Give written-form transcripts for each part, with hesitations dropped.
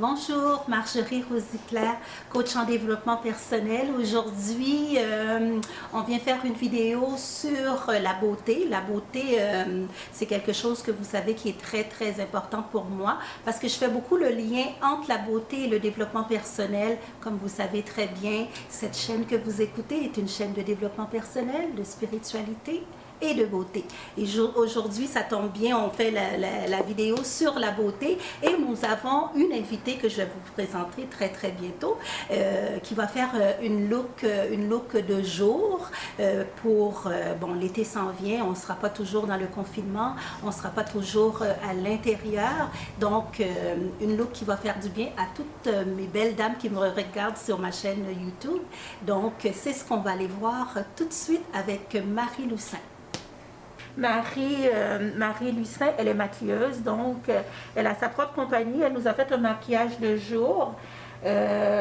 Bonjour, Marjorie Rosiclair, coach en développement personnel. Aujourd'hui, on vient faire une vidéo sur la beauté. La beauté, c'est quelque chose que vous savez qui est très, très important pour moi parce que je fais beaucoup le lien entre la beauté et le développement personnel. Comme vous savez très bien, cette chaîne que vous écoutez est une chaîne de développement personnel, de spiritualité et de beauté. Et aujourd'hui, ça tombe bien, on fait la vidéo sur la beauté et nous avons une invitée que je vais vous présenter très très bientôt qui va faire une look de jour pour, bon, l'été s'en vient, on ne sera pas toujours dans le confinement, on ne sera pas toujours à l'intérieur, donc une look qui va faire du bien à toutes mes belles dames qui me regardent sur ma chaîne YouTube. Donc c'est ce qu'on va aller voir tout de suite avec Marie Lucin. Marie Lucin, elle est maquilleuse, donc elle a sa propre compagnie. Elle nous a fait un maquillage de jour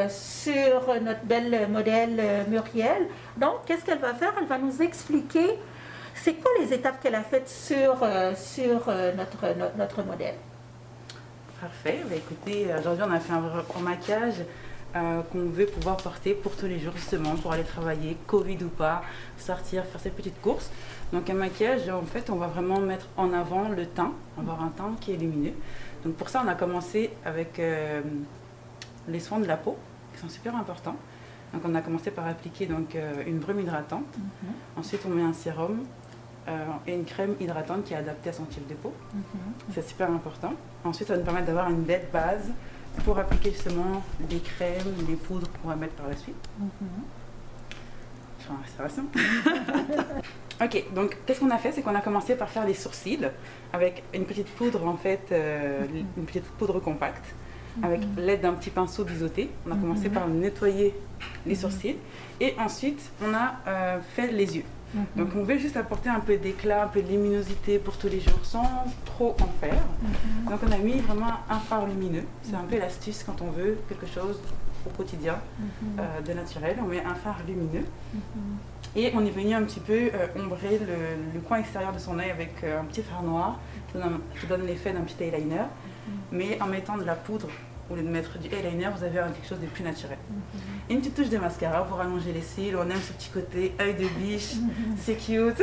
sur notre belle modèle Muriel. Donc, qu'est-ce qu'elle va faire? Elle va nous expliquer c'est quoi les étapes qu'elle a faites sur notre modèle. Parfait. Bah, écoutez, aujourd'hui, on a fait un maquillage qu'on veut pouvoir porter pour tous les jours, justement, pour aller travailler, Covid ou pas, sortir, faire ses petites courses. Donc un maquillage, en fait, on va vraiment mettre en avant le teint, avoir un teint qui est lumineux. Donc pour ça, on a commencé avec les soins de la peau, qui sont super importants. Donc on a commencé par appliquer donc, une brume hydratante. Ensuite, on met un sérum et une crème hydratante qui est adaptée à son type de peau. C'est super important. Ensuite, ça va nous permettre d'avoir une belle base pour appliquer justement les crèmes, les poudres qu'on va mettre par la suite. Je suis en restauration. Ok, donc qu'est-ce qu'on a fait? C'est qu'on a commencé par faire les sourcils avec une petite poudre en fait, une petite poudre compacte avec l'aide d'un petit pinceau biseauté. On a commencé par nettoyer les sourcils et ensuite on a fait les yeux. Donc on veut juste apporter un peu d'éclat, un peu de luminosité pour tous les jours sans trop en faire. Donc on a mis vraiment un fard lumineux. C'est un peu l'astuce quand on veut quelque chose au quotidien de naturel. On met un fard lumineux. Et on est venu un petit peu ombrer le coin extérieur de son œil avec un petit fard noir qui donne l'effet d'un petit eyeliner. Mais en mettant de la poudre au lieu de mettre du eyeliner, vous avez quelque chose de plus naturel. Et une petite touche de mascara pour allonger les cils. On aime ce petit côté œil de biche, c'est cute.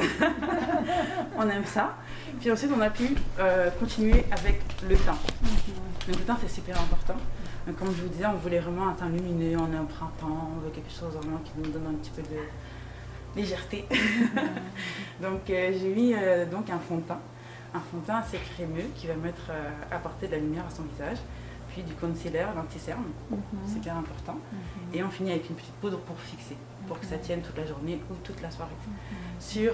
On aime ça. Puis ensuite, on a pu continuer avec le teint. Donc le teint, c'est super important. Donc, comme je vous disais, on voulait vraiment un teint lumineux, on est au printemps, on veut quelque chose vraiment qui nous donne un petit peu de légèreté. Donc j'ai mis donc un fond de teint assez crémeux qui va apporter de la lumière à son visage, puis du concealer, l'anti-cerne, super important, et on finit avec une petite poudre pour fixer, pour que ça tienne toute la journée ou toute la soirée. Sur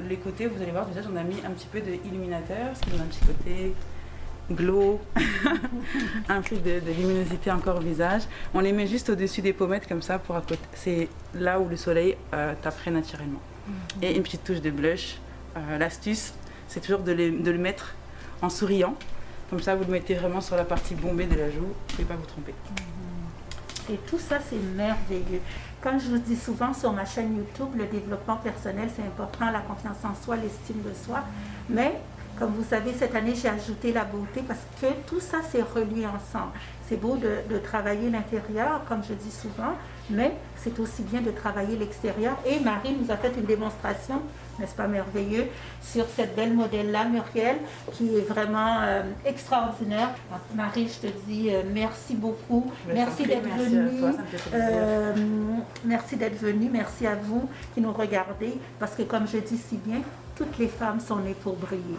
les côtés, vous allez voir, du visage, on a mis un petit peu d'illuminateur, ce qui donne un petit côté glow, un peu de luminosité encore au visage. On les met juste au-dessus des pommettes comme ça, c'est là où le soleil taperait naturellement. Et une petite touche de blush. L'astuce, c'est toujours de le mettre en souriant. Comme ça, vous le mettez vraiment sur la partie bombée de la joue. Vous ne pouvez pas vous tromper. Et tout ça, c'est merveilleux. Comme je vous dis souvent sur ma chaîne YouTube, le développement personnel, c'est important, la confiance en soi, l'estime de soi. Mais comme vous savez, cette année, j'ai ajouté la beauté parce que tout ça, c'est relié ensemble. C'est beau de travailler l'intérieur, comme je dis souvent, mais c'est aussi bien de travailler l'extérieur. Et Marie nous a fait une démonstration, n'est-ce pas merveilleux, sur cette belle modèle-là, Muriel, qui est vraiment extraordinaire. Donc, Marie, je te dis merci beaucoup. Merci d'être venue. Merci d'être venue. Merci à vous qui nous regardez. Parce que comme je dis si bien, toutes les femmes sont nées pour briller.